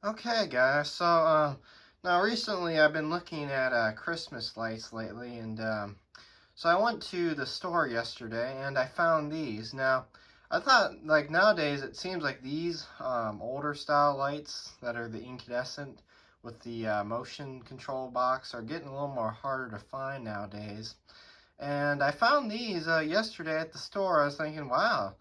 Okay, guys. Now recently I've been looking at Christmas lights lately, and so I went to the store yesterday and I found these. Now, I thought like nowadays it seems like these older style lights that are the incandescent with the motion control box are getting a little more harder to find nowadays. And I found these yesterday at the store. I was thinking, wow,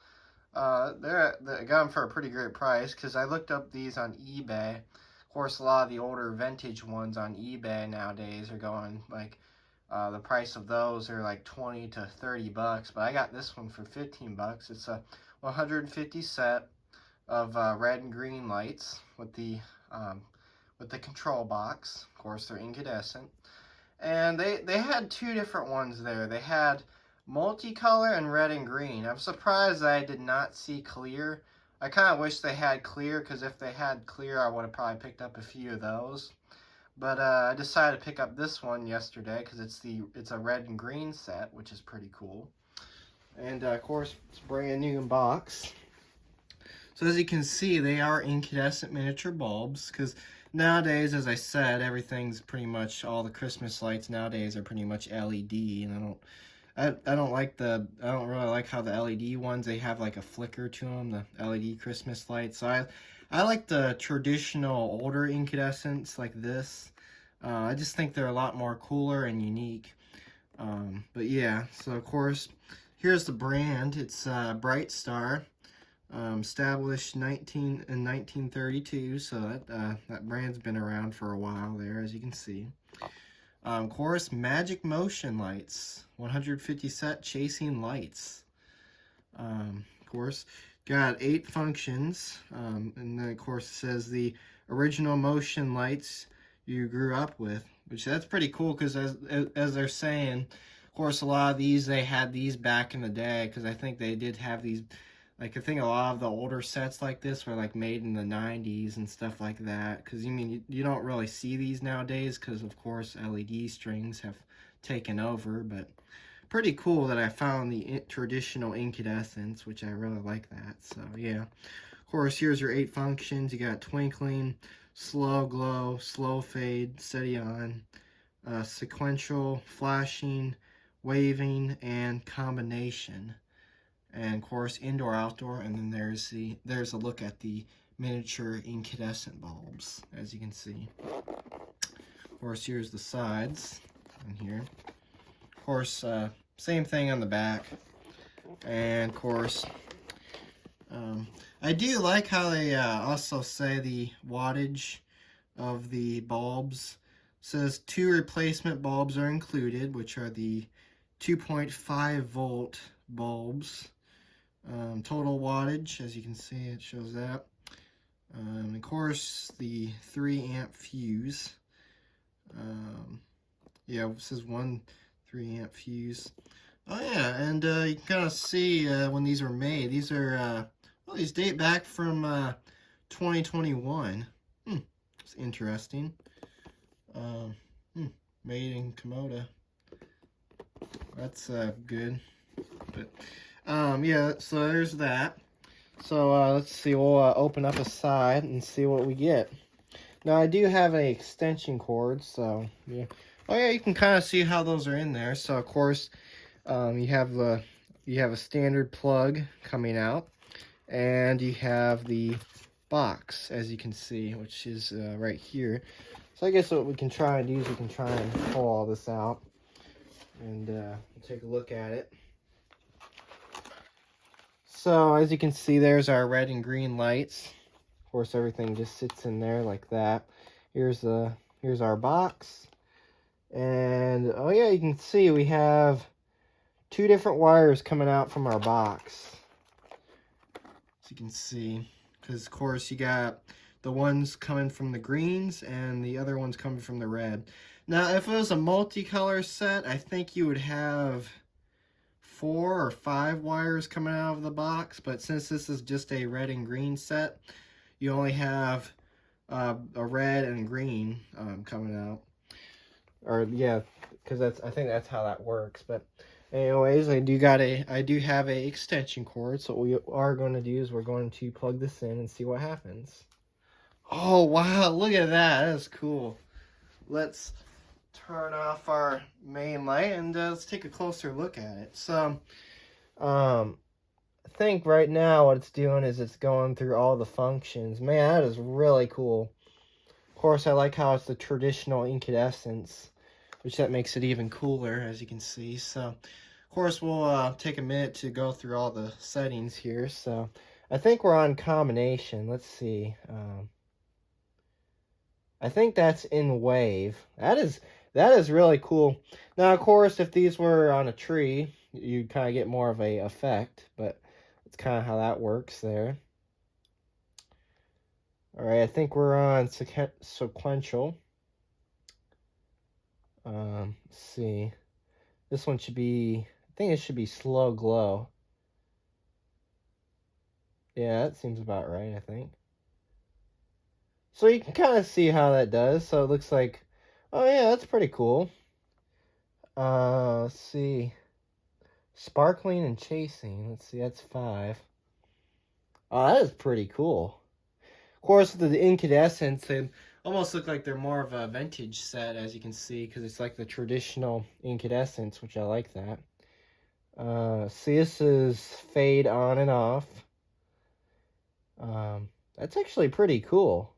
I got them for a pretty great price because I looked up these on eBay. Of course, a lot of the older vintage ones on eBay nowadays are going like the price of those are like 20 to 30 bucks, but I got this one for 15 bucks. It's a 150 set of red and green lights um, with the control box. Of course, they're incandescent. And they had two different ones there. They had multicolor and red and green. I'm surprised that I did not see clear. I kind of wish they had clear, because if they had clear, I would have probably picked up a few of those. But I decided to pick up this one yesterday because it's a red and green set, which is pretty cool. And of course, it's brand new in box. So as you can see, they are incandescent miniature bulbs because nowadays, as I said, everything's pretty much, all the Christmas lights nowadays are pretty much LED, and I don't really like how the LED ones, they have like a flicker to them, the LED Christmas lights. So I like the traditional older incandescents like this. I just think they're a lot more cooler and unique. But yeah, so of course, here's the brand. It's Bright Star. Established in 1932, so that brand's been around for a while there, as you can see. Of course, Magic Motion lights, 150 set chasing lights. Of course, got 8 functions, and then of course it says the original motion lights you grew up with, which that's pretty cool because as they're saying, of course, a lot of these they had these back in the day because I think they did have these. Like, I think a lot of the older sets like this were, like, made in the 90s and stuff like that. Because, you don't really see these nowadays because, of course, LED strings have taken over. But pretty cool that I found the traditional incandescents, which I really like that. So, yeah. Of course, here's your 8 functions. You got twinkling, slow glow, slow fade, steady on, sequential, flashing, waving, and combination. And of course indoor outdoor, and then there's a look at the miniature incandescent bulbs, as you can see. Of course, here's the sides in here. Of course, same thing on the back. And of course, I do like how they also say the wattage of the bulbs. It says 2 replacement bulbs are included, which are the 2.5 volt bulbs. Total wattage, as you can see, it shows that. Of course, the 3 amp fuse. Yeah, this is one 3 amp fuse. Oh yeah, and you can kind of see when these were made. These are, well, these date back from 2021. It's interesting. Made in Komoda. That's good. But yeah, so there's that. So let's see, we'll open up a side and see what we get. Now I do have an extension cord, so yeah. Oh yeah, you can kind of see how those are in there. So of course, you have a standard plug coming out, and you have the box, as you can see, which is right here. So I guess what we can try and do is we can try and pull all this out, and we'll take a look at it. So as you can see, there's our red and green lights. Of course, everything just sits in there like that. Here's our box. And oh yeah, you can see we have 2 different wires coming out from our box. As you can see, because of course you got the ones coming from the greens and the other ones coming from the red. Now, if it was a multicolor set, I think you would have 4 or 5 wires coming out of the box, but since this is just a red and green set, you only have a red and green coming out. Or yeah, because I think that's how that works. But anyways, I do have a extension cord. So what we are going to do is we're going to plug this in and see what happens. Oh, wow, look at that. That is cool. Let's turn off our main light and let's take a closer look at it. So, I think right now what it's doing is it's going through all the functions. Man, that is really cool. Of course, I like how it's the traditional incandescence, which that makes it even cooler, as you can see. So, of course, we'll take a minute to go through all the settings here. So, I think we're on combination. Let's see. I think that's in wave. That is really cool. Now, of course, if these were on a tree, you'd kind of get more of a effect, but it's kind of how that works there. All right, I think we're on sequential. Let's see. This one should be, I think it should be slow glow. Yeah, that seems about right, I think. So you can kind of see how that does. So it looks like, oh yeah, that's pretty cool. Let's see. Sparkling and chasing. Let's see, that's 5. Oh, that is pretty cool. Of course, the incandescents, they almost look like they're more of a vintage set, as you can see, because it's like the traditional incandescents, which I like that. See, this is fade on and off. That's actually pretty cool.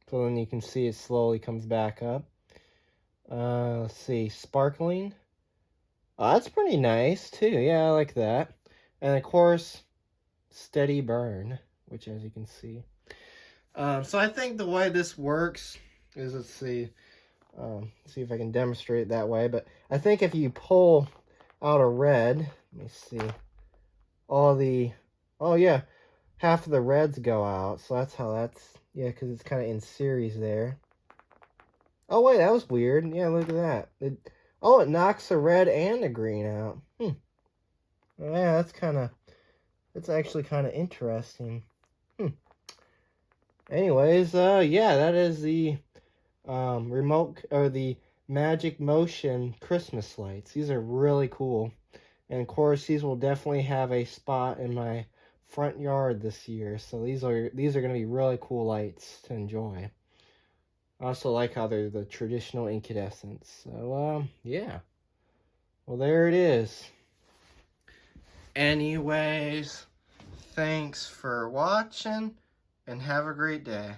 So then you can see it slowly comes back up. Let's see, sparkling. Oh, that's pretty nice too. Yeah, I like that. And of course, steady burn, which as you can see. So I think the way this works is, let's see if I can demonstrate it that way. But I think if you pull out a red, let me see, oh yeah, half of the reds go out. So that's how yeah, because it's kind of in series there. Oh wait, that was weird. Yeah, look at that. It knocks the red and the green out. Yeah, that's actually kind of interesting. Anyways, yeah, that is the remote, or the Magic Motion Christmas lights. These are really cool. And of course, these will definitely have a spot in my front yard this year. So these are going to be really cool lights to enjoy. I also like how they're the traditional incandescents. So, yeah. Well, there it is. Anyways, thanks for watching, and have a great day.